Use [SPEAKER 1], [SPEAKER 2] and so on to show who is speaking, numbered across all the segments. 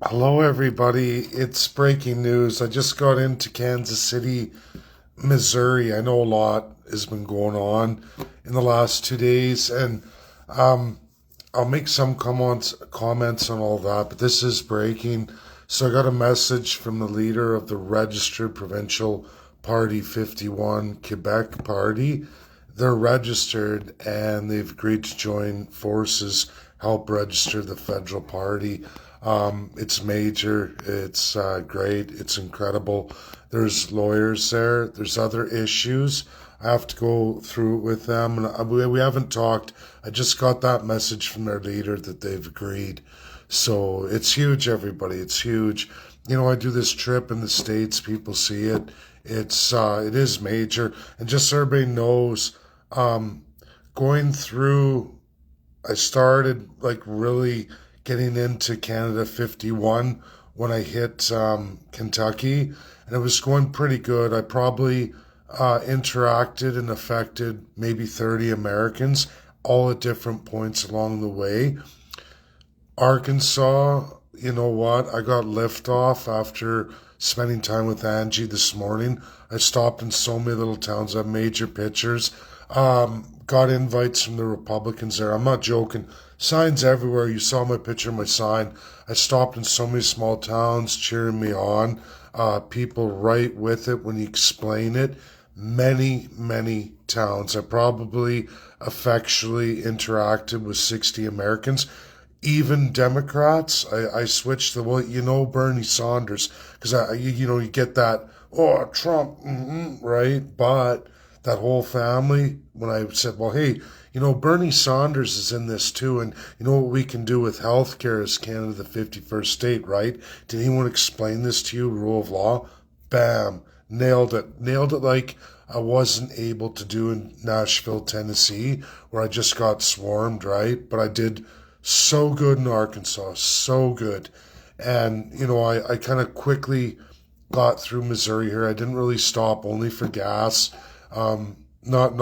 [SPEAKER 1] Hello, everybody. It's breaking news. I just got into Kansas City, Missouri. I know a lot has been going on in the last 2 days, and I'll make some comments on all that. But this is breaking. So I got a message from the leader of the registered provincial Party 51, Quebec Party. They're registered and they've agreed to join forces, help register the federal party. It's major. It's great. It's incredible. There's lawyers there. There's other issues. I have to go through it with them, and we haven't talked. I just got that message from their leader that they've agreed. So it's huge, everybody. It's huge. I do this trip in the States. People see it. It is major, and just so everybody knows, going through I started like really getting into Canada 51 when I hit Kentucky, and it was going pretty good. I probably interacted and affected maybe 30 Americans, all at different points along the way. Arkansas, you know what? I got liftoff after spending time with Angie this morning. I stopped in so many little towns. I have major pictures. Got invites from the Republicans there. I'm not joking. Signs everywhere. You saw my picture, my sign. I stopped in so many small towns cheering me on. People right with it when you explain it. Many, many towns. I probably effectually interacted with 60 Americans, even Democrats. I switched the, well, Bernie Saunders, because you get that, oh, Trump, right? But that whole family, when I said, well, hey, Bernie Saunders is in this too, and you know what we can do with healthcare as Canada, the 51st state, right? Did anyone explain this to you, rule of law? Bam, nailed it. Nailed it like I wasn't able to do in Nashville, Tennessee, where I just got swarmed, right? But I did so good in Arkansas, so good. And, I kind of quickly got through Missouri here. I didn't really stop, only for gas. Not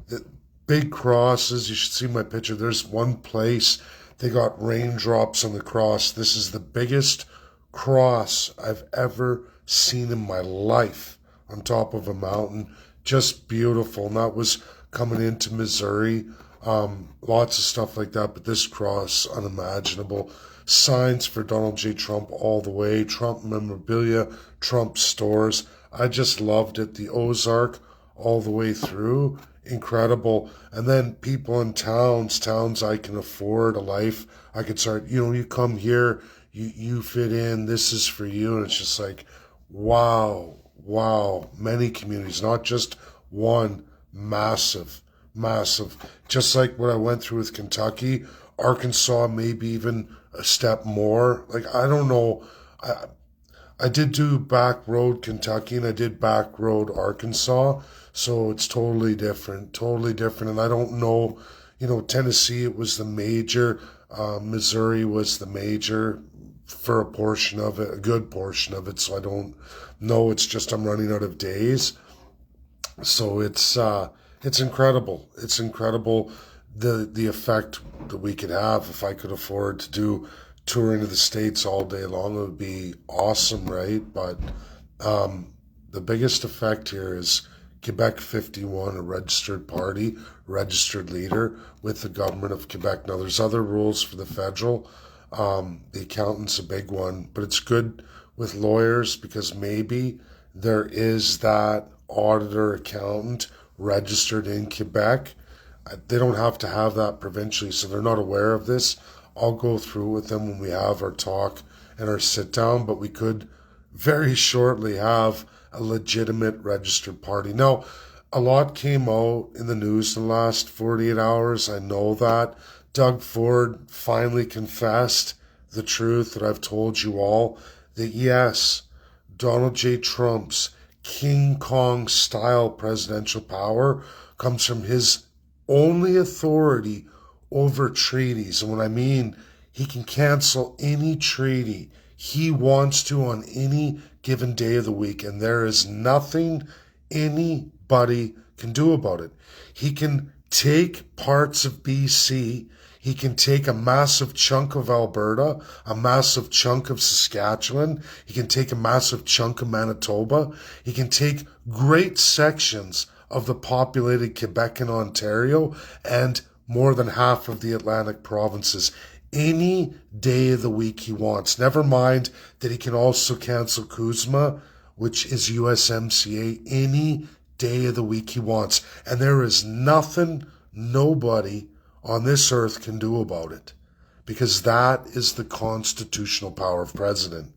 [SPEAKER 1] the big crosses. You should see my picture. There's one place they got raindrops on the cross. This is the biggest cross I've ever seen in my life on top of a mountain. Just beautiful. And that was coming into Missouri. Lots of stuff like that, but this cross, unimaginable. Signs for Donald J. Trump all the way, Trump memorabilia, Trump stores. I just loved it. The Ozark all the way through, incredible. And then people in towns I can afford, a life I could start. You come here, you fit in, this is for you. And it's just like, wow, wow. Many communities, not just one, massive, massive. Just like what I went through with Kentucky, Arkansas, maybe even a step more. Like, I don't know. I did do back road Kentucky and I did back road Arkansas, so it's totally different, totally different. And I don't know, Tennessee, it was the major, Missouri was the major for a portion of it, a good portion of it. So I don't know. It's just I'm running out of days. So it's incredible. It's incredible the effect that we could have if I could afford to do touring of the states all day long. It would be awesome, right? But the biggest effect here is Quebec 51, a registered party, registered leader with the government of Quebec. Now, there's other rules for the federal. The accountant's a big one, but it's good with lawyers because maybe there is that auditor accountant registered in Quebec. They don't have to have that provincially, so they're not aware of this. I'll go through with them when we have our talk and our sit down, but we could very shortly have a legitimate registered party. Now, a lot came out in the news in the last 48 hours. I know that. Doug Ford finally confessed the truth that I've told you all, that yes, Donald J. Trump's King Kong style presidential power comes from his only authority over treaties. And when I mean he can cancel any treaty he wants to on any given day of the week, and there is nothing anybody can do about it. He can take parts of BC. He can take a massive chunk of Alberta, a massive chunk of Saskatchewan. He can take a massive chunk of Manitoba. He can take great sections of the populated Quebec and Ontario and more than half of the Atlantic provinces any day of the week he wants. Never mind that he can also cancel CUSMA, which is USMCA, any day of the week he wants. And there is nothing, nobody on this earth can do about it, because that is the constitutional power of president.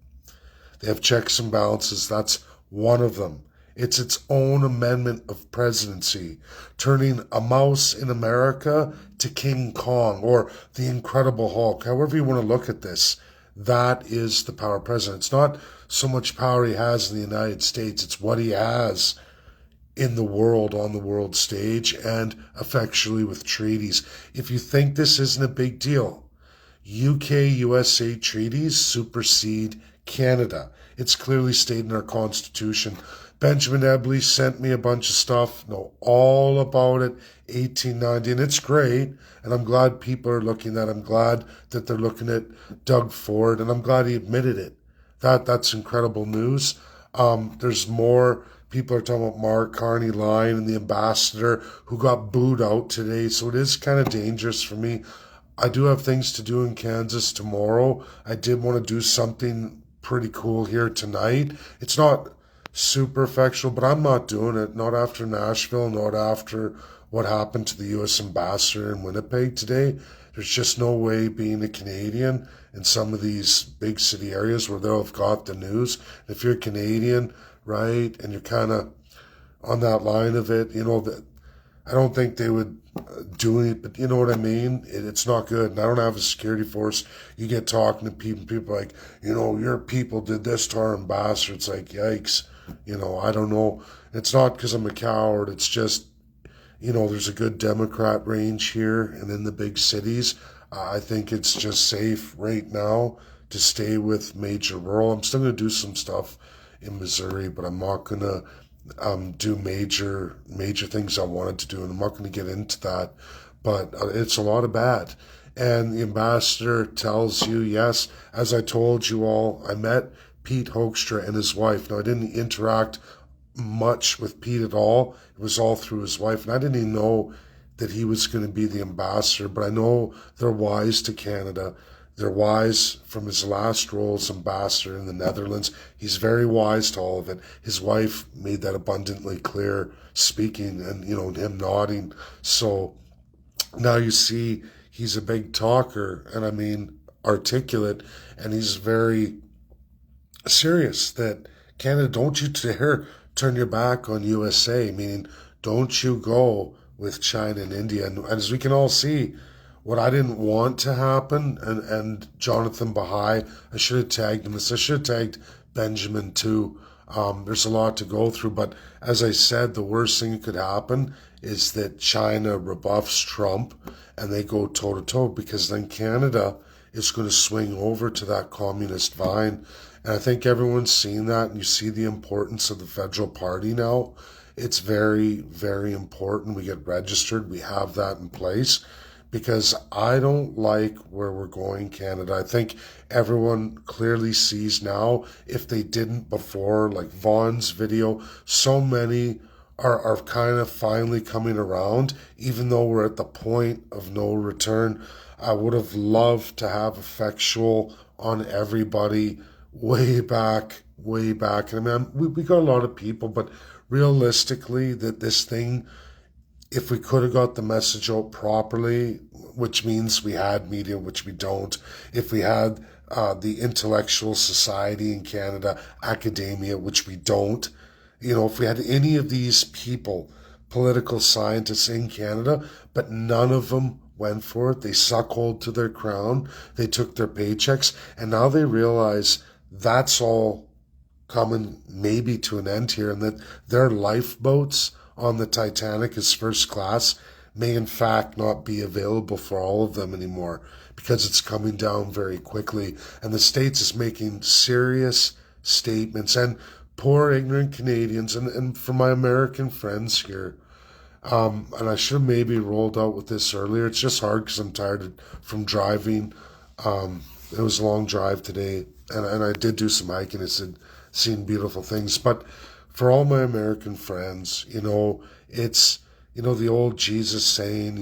[SPEAKER 1] They have checks and balances. That's one of them. It's its own amendment of presidency, turning a mouse in America to King Kong or the Incredible Hulk, however you want to look at this. That is the power of president. It's not so much power he has in the United States, it's what he has in the world, on the world stage, and effectually with treaties. If you think this isn't a big deal, UK-USA treaties supersede Canada. It's clearly stated in our Constitution. Benjamin Ebley sent me a bunch of stuff, know all about it, 1890, and it's great, and I'm glad people are looking at it. I'm glad that they're looking at Doug Ford, and I'm glad he admitted it. That's incredible news. There's more. People are talking about Mark Carney Lyon and the ambassador who got booed out today. So it is kind of dangerous for me. I do have things to do in Kansas tomorrow. I did want to do something pretty cool here tonight. It's not super effectual, but I'm not doing it. Not after Nashville, not after what happened to the U.S. ambassador in Winnipeg today. There's just no way, being a Canadian in some of these big city areas where they'll have got the news. If you're a Canadian, right, and you're kind of on that line of it, that I don't think they would do it, but you know what I mean? It's not good. And I don't have a security force. You get talking to people like, your people did this to our ambassador. It's like, yikes. I don't know. It's not because I'm a coward. It's just, there's a good Democrat range here and in the big cities. I think it's just safe right now to stay with major rural. I'm still going to do some stuff in Missouri, but I'm not going to do major things I wanted to do, and I'm not going to get into that. But it's a lot of bad. And the ambassador tells you, yes, as I told you all, I met Pete Hoekstra and his wife. Now, I didn't interact much with Pete at all. It was all through his wife, and I didn't even know that he was going to be the ambassador, but I know they're wise to Canada. They're wise from his last role as ambassador in the Netherlands. He's very wise to all of it. His wife made that abundantly clear, speaking, and, him nodding. So now you see he's a big talker, and I mean articulate, and he's very serious that Canada, don't you dare turn your back on USA, meaning don't you go with China and India. And as we can all see, what I didn't want to happen, and Jonathan Bahai, I should have tagged him this. I should have tagged Benjamin too. There's a lot to go through, but as I said, the worst thing that could happen is that China rebuffs Trump and they go toe-to-toe, because then Canada is going to swing over to that communist vine. And I think everyone's seen that, and you see the importance of the federal party now. It's very, very important we get registered. We have that in place, because I don't like where we're going, Canada. I think everyone clearly sees now, if they didn't before, like Vaughn's video, so many are kind of finally coming around, even though we're at the point of no return. I would have loved to have effectual on everybody way back. And I mean, we got a lot of people, but realistically, that this thing, if we could have got the message out properly, which means we had media, which we don't, if we had the intellectual society in Canada, academia, which we don't, if we had any of these people, political scientists in Canada, but none of them went for it. They suck hold to their crown. They took their paychecks, and now they realize that's all coming maybe to an end here, and that their lifeboats on the Titanic as first class may in fact not be available for all of them anymore, because it's coming down very quickly, and the States is making serious statements. And poor ignorant Canadians, and for my American friends here, And I should have maybe rolled out with this earlier. It's just hard because I'm tired from driving. It was a long drive today, and I did do some hiking. I said, seen beautiful things. But for all my American friends, it's, the old Jesus saying,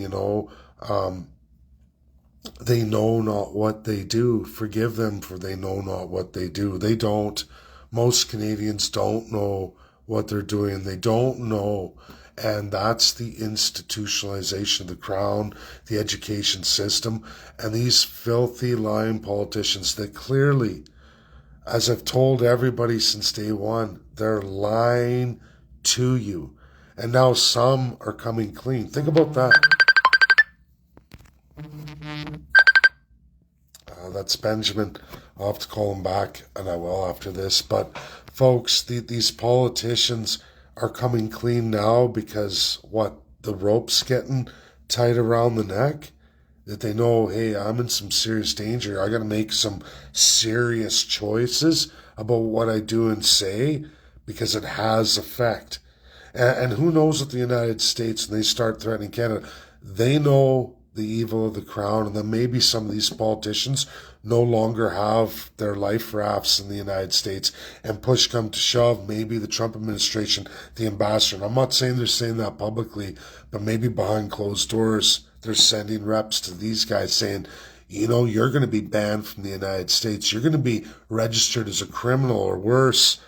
[SPEAKER 1] they know not what they do. Forgive them, for they know not what they do. They don't. Most Canadians don't know what they're doing. They don't know. And that's the institutionalization of the crown, the education system, and these filthy, lying politicians that clearly, as I've told everybody since day one, they're lying to you. And now some are coming clean. Think about that. That's Benjamin. I'll have to call him back, and I will after this. But folks, these politicians are coming clean now because the rope's getting tight around the neck. That they know, hey, I'm in some serious danger. I got to make some serious choices about what I do and say because it has effect. And who knows with the United States, when they start threatening Canada, they know the evil of the crown, and then maybe some of these politicians no longer have their life rafts in the United States, and push come to shove, maybe the Trump administration, the ambassador, and I'm not saying they're saying that publicly, but maybe behind closed doors, they're sending reps to these guys saying, you're going to be banned from the United States. You're going to be registered as a criminal, or worse,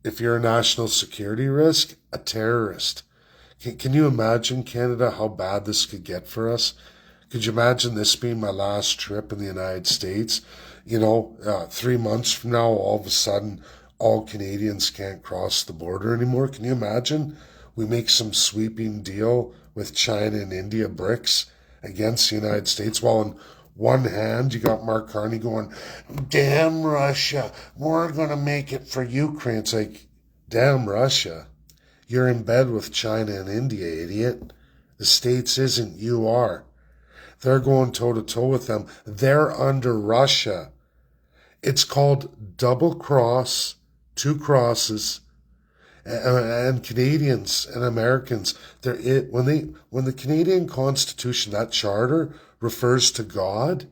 [SPEAKER 1] if you're a national security risk, a terrorist. Can you imagine, Canada, how bad this could get for us? Could you imagine this being my last trip in the United States? 3 months from now, all of a sudden, all Canadians can't cross the border anymore. Can you imagine? We make some sweeping deal with China and India, BRICS, against the United States, while in one hand, you got Mark Carney going, damn Russia, we're going to make it for Ukraine. It's like, damn Russia. You're in bed with China and India, idiot. The States isn't, you are. They're going toe-to-toe with them. They're under Russia. It's called double cross, two crosses, and Canadians and Americans. When the Canadian Constitution, that charter, refers to God,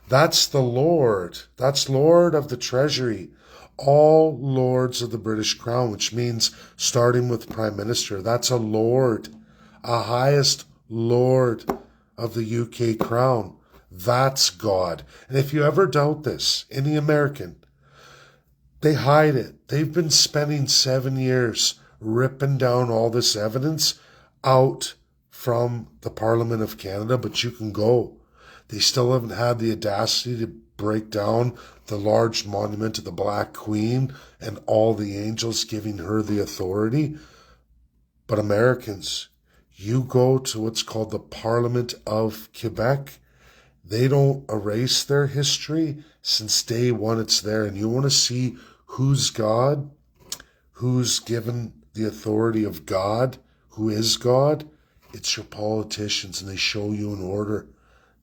[SPEAKER 1] that's the Lord. That's Lord of the Treasury. All lords of the British Crown, which means starting with Prime Minister. That's a Lord, a highest Lord of the UK Crown. That's God. And if you ever doubt this, any American, they hide it. They've been spending 7 years ripping down all this evidence out from the Parliament of Canada, but you can go. They still haven't had the audacity to break down the large monument to the Black Queen and all the angels giving her the authority. But Americans, you go to what's called the Parliament of Quebec. They don't erase their history. Since day one, it's there. And you want to see who's God, who's given the authority of God, who is God? It's your politicians, and they show you an order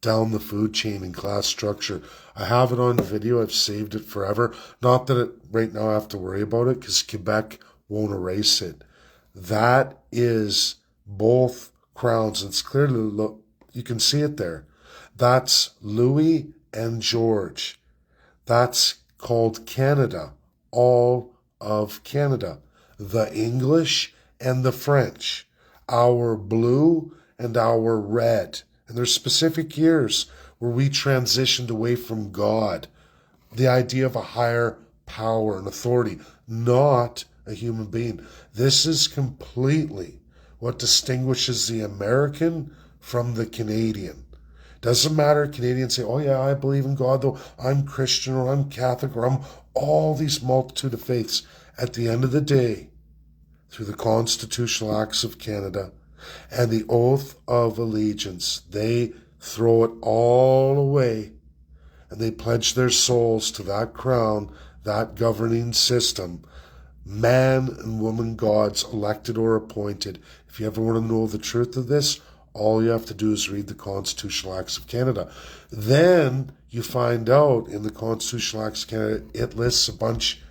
[SPEAKER 1] down the food chain and class structure. I have it on video. I've saved it forever. Not that right now I have to worry about it because Quebec won't erase it. That is both crowns. It's clearly, look, you can see it there. That's Louis and George. That's called Canada. All of Canada. The English and the French. Our blue and our red. And there's specific years where we transitioned away from God. The idea of a higher power and authority, not a human being. This is completely what distinguishes the American from the Canadian. Doesn't matter, Canadians say, oh yeah, I believe in God, though I'm Christian or I'm Catholic or I'm all these multitude of faiths. At the end of the day, through the constitutional acts of Canada and the oath of allegiance, they throw it all away and they pledge their souls to that crown, that governing system, man and woman gods, elected or appointed. If you ever want to know the truth of this, all you have to do is read the Constitutional Acts of Canada. Then you find out in the Constitutional Acts of Canada, it lists a bunch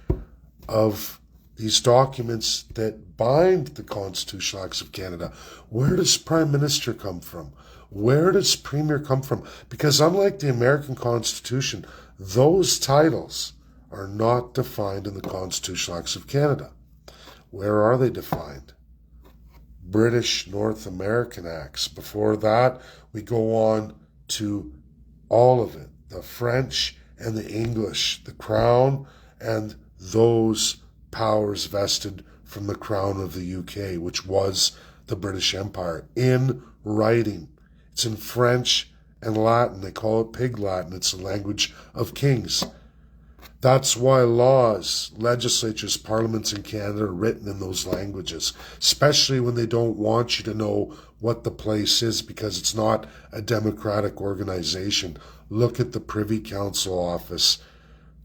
[SPEAKER 1] of these documents that bind the constitutional acts of Canada. Where does Prime Minister come from? Where does Premier come from? Because unlike the American Constitution, those titles are not defined in the constitutional acts of Canada. Where are they defined? British North American acts. Before that, we go on to all of it. The French and the English, the Crown and those powers vested from the Crown of the UK, which was the British Empire, in writing. It's in French and Latin. They call it Pig Latin. It's the language of kings. That's why laws, legislatures, parliaments in Canada are written in those languages, especially when they don't want you to know what the place is because it's not a democratic organization. Look at the Privy Council office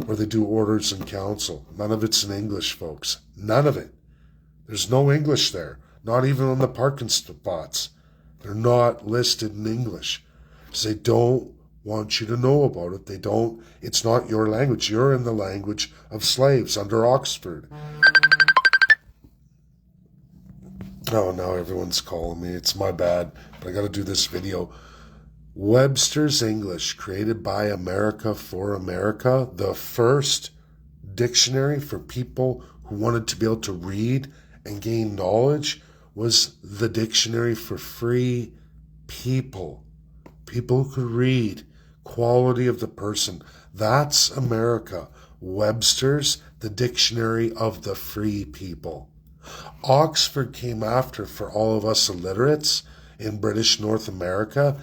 [SPEAKER 1] where they do orders in council. None of it's in English, folks. None of it. There's no English there, not even on the parking spots. They're not listed in English because they don't want you to know about it. They don't, it's not your language. You're in the language of slaves under Oxford. Oh, now everyone's calling me. It's my bad, but I got to do this video. Webster's English, created by America for America, the first dictionary for people who wanted to be able to read and gain knowledge, was the dictionary for free people. People who could read. Quality of the person. That's America. Webster's, the dictionary of the free people. Oxford came after for all of us illiterates in British North America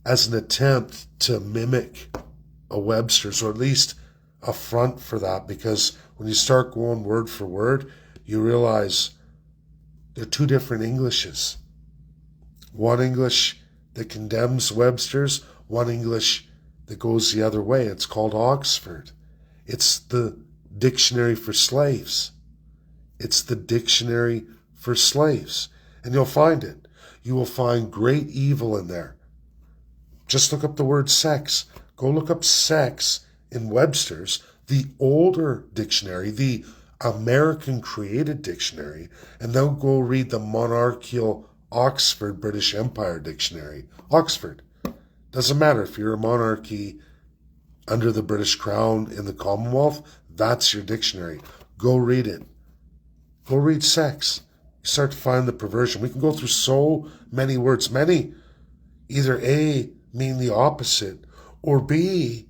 [SPEAKER 1] as an attempt to mimic a Webster's, or at least a front for that, because when you start going word for word, you realize they're two different Englishes. One English that condemns Webster's, one English that goes the other way. It's called Oxford. It's the dictionary for slaves. It's the dictionary for slaves. And you'll find it. You will find great evil in there. Just look up the word sex. Go look up sex in Webster's, the older dictionary, the American-created dictionary, and then go read the monarchical Oxford British Empire Dictionary. Oxford. Doesn't matter if you're a monarchy under the British Crown in the Commonwealth, that's your dictionary. Go read it. Go read sex. You start to find the perversion. We can go through so many words. Many either A, mean the opposite, or B,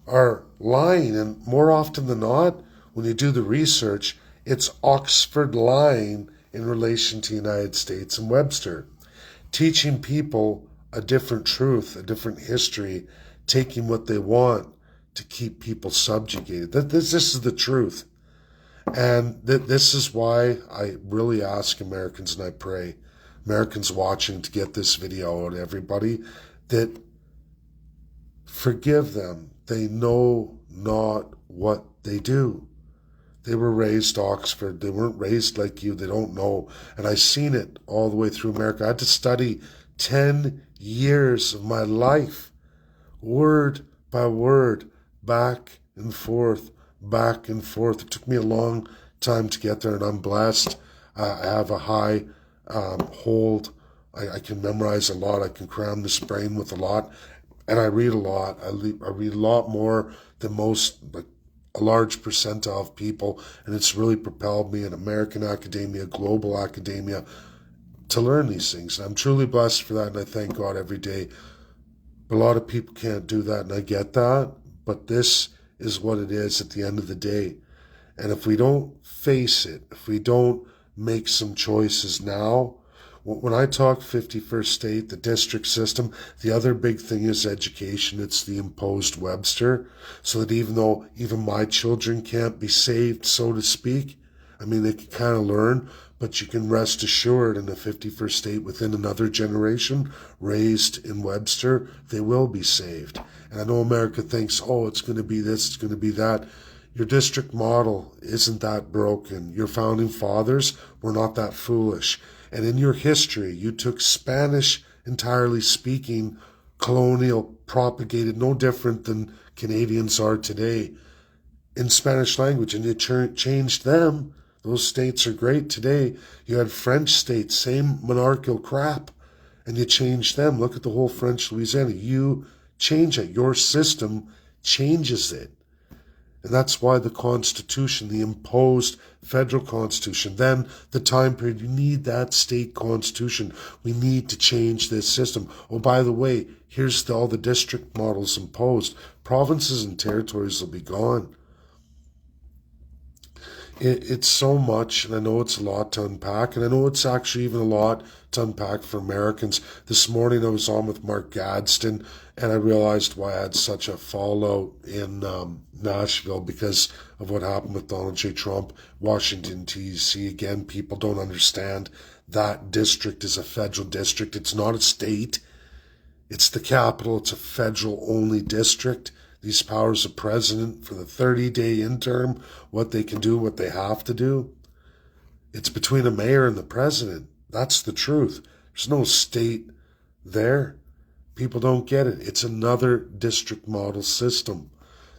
[SPEAKER 1] are lying. And more often than not, when you do the research, it's Oxford lying in relation to the United States and Webster. Teaching people a different truth, a different history, taking what they want to keep people subjugated. This is the truth. And this is why I really ask Americans, and I pray, Americans watching, to get this video out, everybody, that forgive them. They know not what they do. They were raised Oxford. They weren't raised like you. They don't know. And I've seen it all the way through America. I had to study 10 years of my life, word by word, back and forth, back and forth. It took me a long time to get there, and I'm blessed. I have a high hold. I can memorize a lot. I can cram this brain with a lot, and I read a lot. I read a lot more than most, like a large percentile of people, and it's really propelled me in American academia, global academia, to learn these things. And I'm truly blessed for that, and I thank God every day. But a lot of people can't do that, and I get that, but this is what it is at the end of the day. And if we don't face it, if we don't make some choices now, when I talk 51st state, the district system, the other big thing is education. It's the imposed Webster, so that even though even my children can't be saved, so to speak, I mean, they can kind of learn, but you can rest assured in the 51st state, within another generation, raised in Webster, they will be saved. And I know America thinks, oh, it's going to be this, it's going to be that. Your district model isn't that broken. Your founding fathers were not that foolish. And in your history, you took Spanish, entirely speaking, colonial, propagated, no different than Canadians are today, in Spanish language, and you changed them Those states are great. Today, you had French states, same monarchical crap, and you change them. Look at the whole French Louisiana. You change it. Your system changes it. And that's why the Constitution, the imposed federal Constitution, then the time period, you need that state Constitution. We need to change this system. Oh, by the way, here's all the district models imposed. Provinces and territories will be gone. It's so much, and I know it's a lot to unpack, and I know it's actually even a lot to unpack for Americans. This morning I was on with Mark Gadsden, and I realized why I had such a fallout in Nashville because of what happened with Donald J. Trump. Washington, D.C., again, people don't understand that district is a federal district. It's not a state. It's the capital. It's a federal-only district. These powers of president for the 30-day interim, what they can do, what they have to do. It's between a mayor and the president. That's the truth. There's no state there. People don't get it. It's another district model system.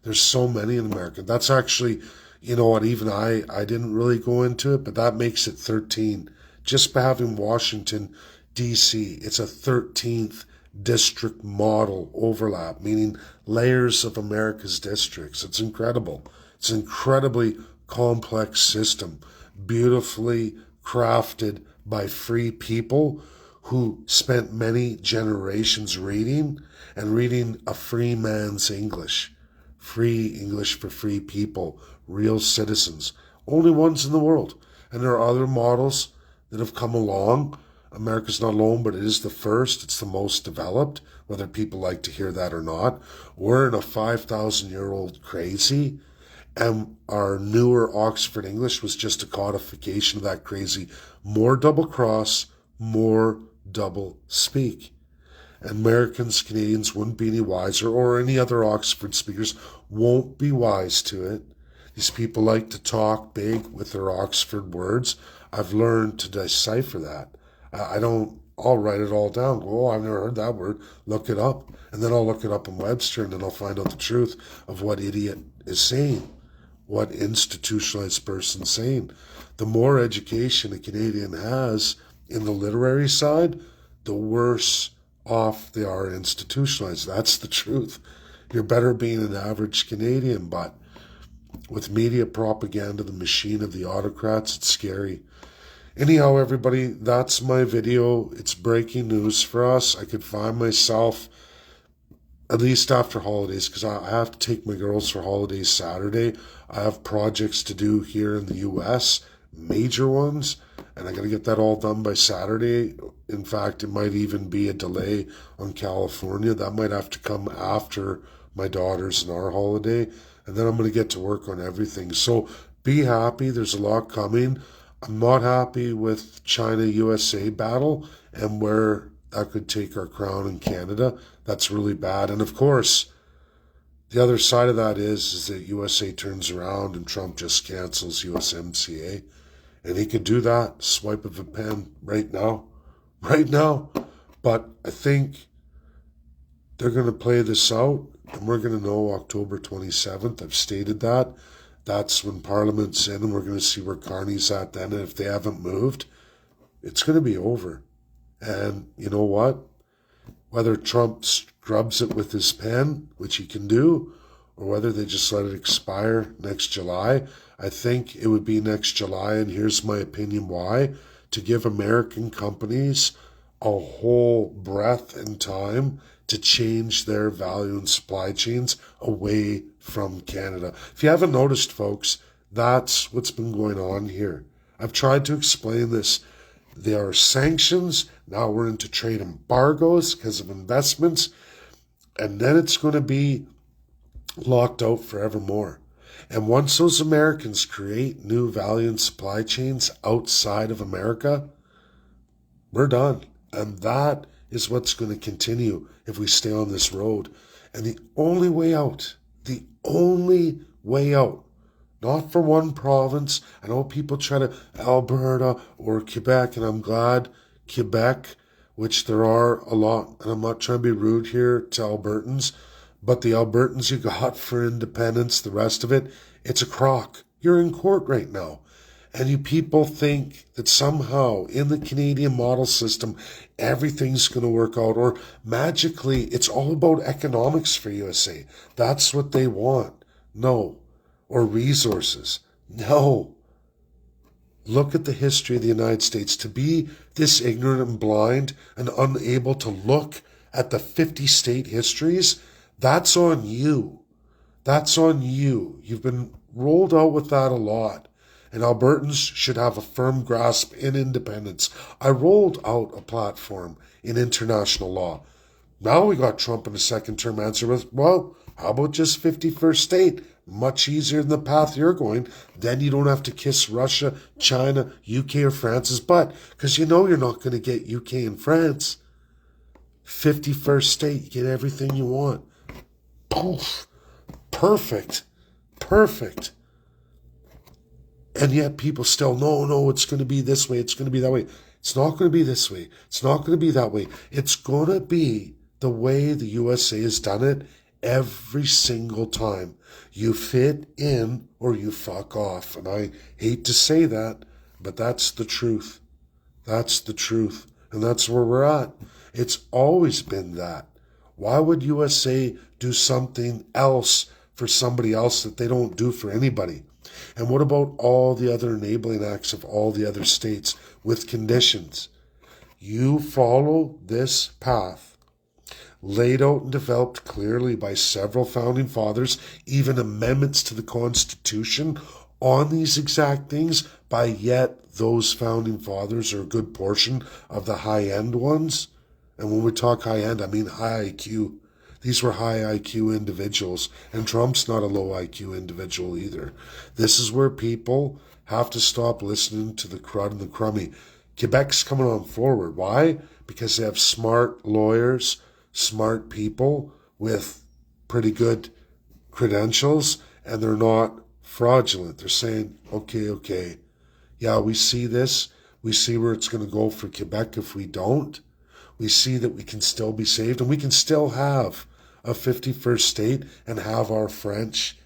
[SPEAKER 1] There's so many in America. That's actually, you know what, even I didn't really go into it, but that makes it 13. Just by having Washington, D.C., it's a 13th district model overlap, meaning layers of America's districts. It's incredible. It's an incredibly complex system, beautifully crafted by free people who spent many generations reading a free man's English. Free English for free people, real citizens, only ones in the world. And there are other models that have come along. America's not alone, but it is the first. It's the most developed, whether people like to hear that or not. We're in a 5,000-year-old crazy, and our newer Oxford English was just a codification of that crazy. More double cross, more double speak. Americans, Canadians wouldn't be any wiser, or any other Oxford speakers won't be wise to it. These people like to talk big with their Oxford words. I've learned to decipher that. I'll write it all down. Oh, I've never heard that word. Look it up. And then I'll look it up in Webster, and then I'll find out the truth of what idiot is saying, what institutionalized person's saying. The more education a Canadian has in the literary side, the worse off they are institutionalized. That's the truth. You're better being an average Canadian, but with media propaganda, the machine of the autocrats, it's scary. Anyhow, everybody, that's my video. It's breaking news for us. I could find myself, at least after holidays, because I have to take my girls for holidays Saturday. I have projects to do here in the U.S., major ones, and I got to get that all done by Saturday. In fact, it might even be a delay on California. That might have to come after my daughter's and our holiday, and then I'm going to get to work on everything. So be happy. There's a lot coming. I'm not happy with China-USA battle and where that could take our crown in Canada. That's really bad. And of course, the other side of that is that USA turns around and Trump just cancels USMCA. And he could do that, swipe of a pen right now. Right now. But I think they're going to play this out, and we're going to know October 27th. I've stated that. That's when Parliament's in, and we're going to see where Carney's at then. And if they haven't moved, it's going to be over. And you know what? Whether Trump scrubs it with his pen, which he can do, or whether they just let it expire next July, I think it would be next July. And here's my opinion why. To give American companies a whole breath and time to change their value and supply chains away from Canada. If you haven't noticed, folks, that's what's been going on here. I've tried to explain this. There are sanctions. Now we're into trade embargoes because of investments. And then it's going to be locked out forevermore. And once those Americans create new value and supply chains outside of America, we're done. And that is what's going to continue if we stay on this road. And the only way out, not for one province. I know people try to Alberta or Quebec, and I'm glad Quebec, which there are a lot, and I'm not trying to be rude here to Albertans, but the Albertans you got for independence, the rest of it, it's a crock. You're in court right now. And you people think that somehow in the Canadian model system, everything's going to work out, or magically it's all about economics for USA. That's what they want. No. Or resources. No. Look at the history of the United States. To be this ignorant and blind and unable to look at the 50 state histories, that's on you. That's on you. You've been rolled out with that a lot. And Albertans should have a firm grasp in independence. I rolled out a platform in international law. Now we got Trump in a second term answer with, well, how about just 51st state? Much easier than the path you're going. Then you don't have to kiss Russia, China, UK, or France's butt, because you know you're not going to get UK and France. 51st state, you get everything you want. Poof. Perfect. Perfect. And yet people still, no, it's going to be this way, it's going to be that way. It's not going to be this way. It's not going to be that way. It's going to be the way the USA has done it every single time. You fit in or you fuck off. And I hate to say that, but that's the truth. That's the truth. And that's where we're at. It's always been that. Why would USA do something else for somebody else that they don't do for anybody? And what about all the other enabling acts of all the other states with conditions? You follow this path, laid out and developed clearly by several founding fathers, even amendments to the Constitution on these exact things, by yet those founding fathers are a good portion of the high-end ones. And when we talk high-end, I mean high IQ. These were high IQ individuals, and Trump's not a low IQ individual either. This is where people have to stop listening to the crud and the crummy. Quebec's coming on forward. Why? Because they have smart lawyers, smart people with pretty good credentials, and they're not fraudulent. They're saying, okay, yeah, we see this. We see where it's going to go for Quebec if we don't. We see that we can still be saved, and we can still have a 51st state and have our French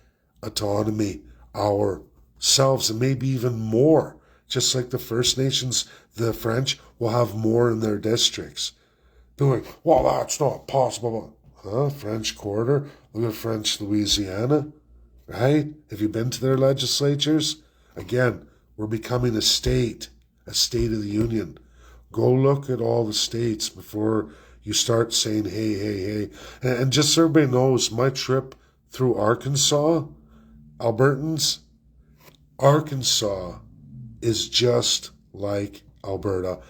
[SPEAKER 1] autonomy ourselves, and maybe even more. Just like the First Nations, the French will have more in their districts. They're like, well, that's not possible. Huh? French Quarter? Look at French Louisiana, right? Have you been to their legislatures? Again, we're becoming a state of the union. Go look at all the states before you start saying, hey. And just so everybody knows, my trip through Arkansas, Albertans, Arkansas is just like Alberta.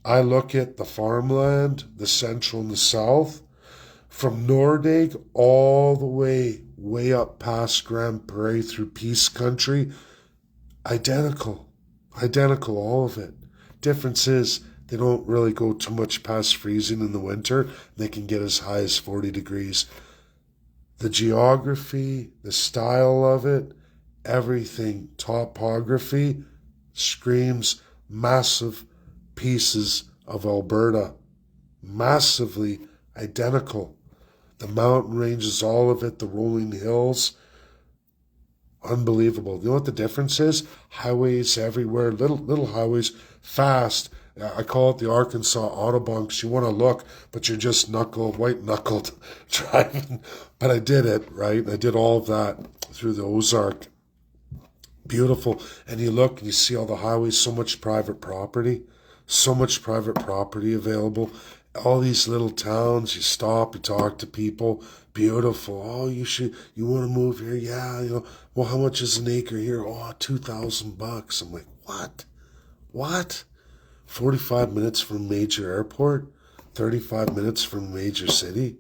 [SPEAKER 1] I look at the farmland, the central and the south, from Nordegg all the way up past Grand Prairie through Peace Country. Identical, all of it. Difference is they don't really go too much past freezing in the winter. They can get as high as 40 degrees. The geography, the style of it, everything, topography, screams massive pieces of Alberta. Massively identical. The mountain ranges, all of it, the rolling hills. Unbelievable. You know what the difference is? Highways everywhere, little highways, fast. I call it the Arkansas Autobahn because you want to look, but you're just white-knuckled driving. But I did it, right? I did all of that through the Ozark. Beautiful. And you look and you see all the highways, so much private property available. All these little towns, you stop, you talk to people. Beautiful. Oh, you want to move here? Yeah, well, how much is an acre here? Oh, $2,000. I'm like, what? 45 minutes from a major airport, 35 minutes from a major city.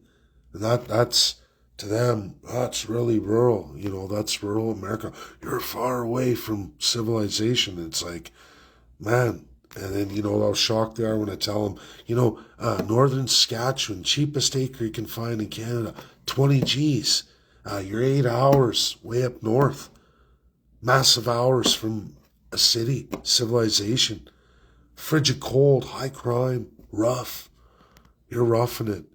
[SPEAKER 1] And that's, to them, that's really rural. That's rural America. You're far away from civilization. It's like, man. And then, how shocked they are when I tell them, northern Saskatchewan, cheapest acre you can find in Canada, 20 G's. You're 8 hours way up north. Massive hours from a city, civilization. Frigid cold, high crime, rough. You're roughing it.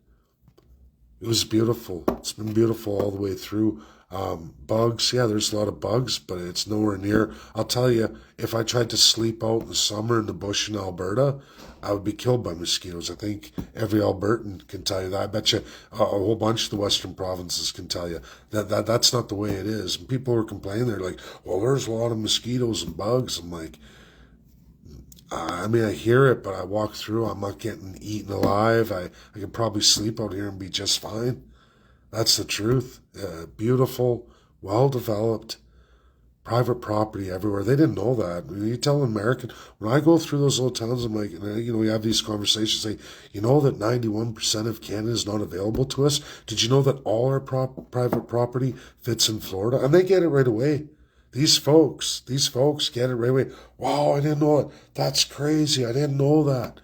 [SPEAKER 1] It was beautiful. It's been beautiful all the way through. Bugs, yeah, there's a lot of bugs, but it's nowhere near. I'll tell you, if I tried to sleep out in the summer in the bush in Alberta, I would be killed by mosquitoes. I think every Albertan can tell you that. I bet you a whole bunch of the western provinces can tell you that that's not the way it is. And people were complaining, they're like, well, there's a lot of mosquitoes and bugs. I'm like, I mean, I hear it, but I walk through, I'm not getting eaten alive. I could probably sleep out here and be just fine. That's the truth. Beautiful, well developed, private property everywhere. They didn't know that. When you tell an American, when I go through those little towns, I'm like, we have these conversations, say, you know that 91% of Canada is not available to us? Did you know that all our private property fits in Florida? And they get it right away. These folks get it right away. Wow, I didn't know it. That's crazy. I didn't know that.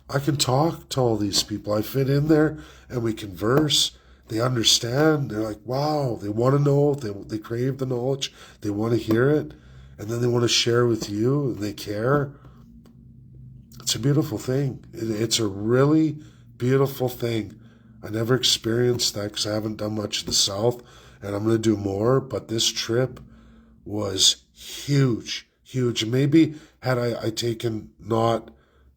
[SPEAKER 1] I can talk to all these people. I fit in there and we converse. They understand. They're like, wow, they want to know. They crave the knowledge. They want to hear it. And then they want to share with you and they care. It's a beautiful thing. It's a really beautiful thing. I never experienced that because I haven't done much of the South and I'm going to do more. But this trip was huge, huge. Maybe had I taken not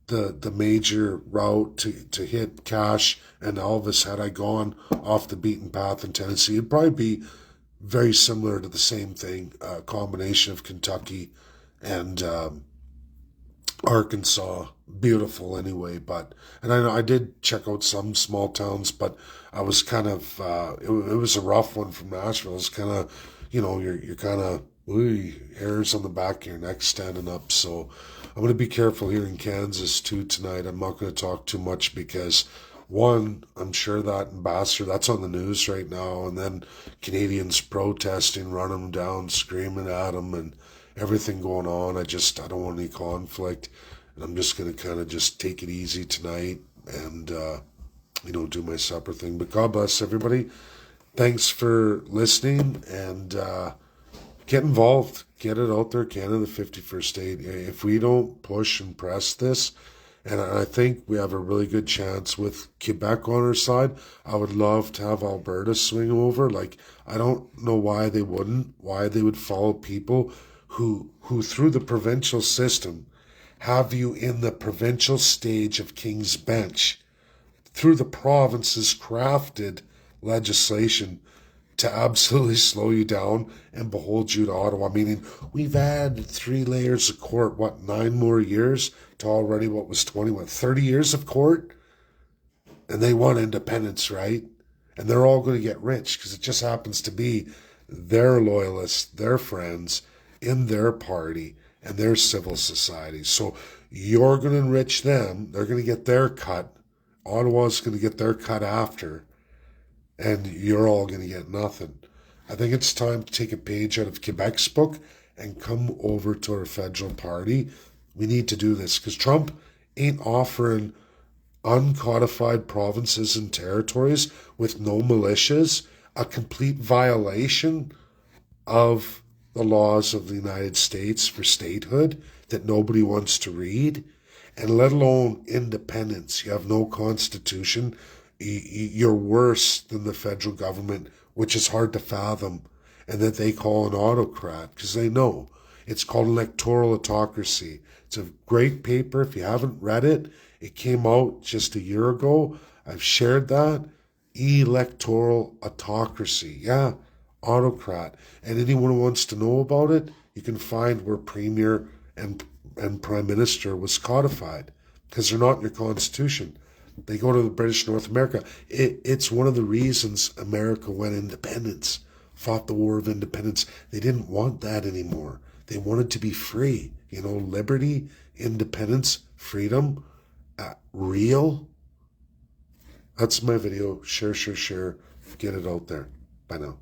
[SPEAKER 1] the major route to hit Cache and Elvis, had I gone off the beaten path in Tennessee, it'd probably be very similar to the same thing, a combination of Kentucky and Arkansas. Beautiful anyway, and I know I did check out some small towns, but I was kind of, it was a rough one from Nashville. It's kind of, you're kind of, hairs on the back of your neck standing up. So I'm going to be careful here in Kansas too tonight. I'm not going to talk too much because one, I'm sure that ambassador, that's on the news right now. And then Canadians protesting, running them down, screaming at them and everything going on. I don't want any conflict. And I'm just going to kind of just take it easy tonight and, do my supper thing. But God bless everybody. Thanks for listening and, get involved. Get it out there, Canada, the 51st state. If we don't push and press this, and I think we have a really good chance with Quebec on our side, I would love to have Alberta swing over. Like, I don't know why they wouldn't, why they would follow people who through the provincial system have you in the provincial stage of King's Bench, through the province's crafted legislation to absolutely slow you down and behold you to Ottawa, meaning we've added 3 layers of court, 9 more years to already what was 30 years of court? And they want independence, right? And they're all going to get rich because it just happens to be their loyalists, their friends in their party and their civil society. So you're going to enrich them. They're going to get their cut. Ottawa's going to get their cut after. And you're all going to get nothing. I think it's time to take a page out of Quebec's book and come over to our federal party. We need to do this because Trump ain't offering uncodified provinces and territories with no militias, a complete violation of the laws of the United States for statehood that nobody wants to read, and let alone independence. You have no constitution. You're worse than the federal government, which is hard to fathom, and that they call an autocrat because they know. It's called electoral autocracy. It's a great paper. If you haven't read it, it came out just a year ago. I've shared that. Electoral autocracy. Yeah, autocrat. And anyone who wants to know about it, you can find where Premier and Prime Minister was codified because they're not in your constitution. They go to the British North America. It's one of the reasons America went independence, fought the War of Independence. They didn't want that anymore. They wanted to be free. Liberty, independence, freedom, real. That's my video. Share. Get it out there. Bye now.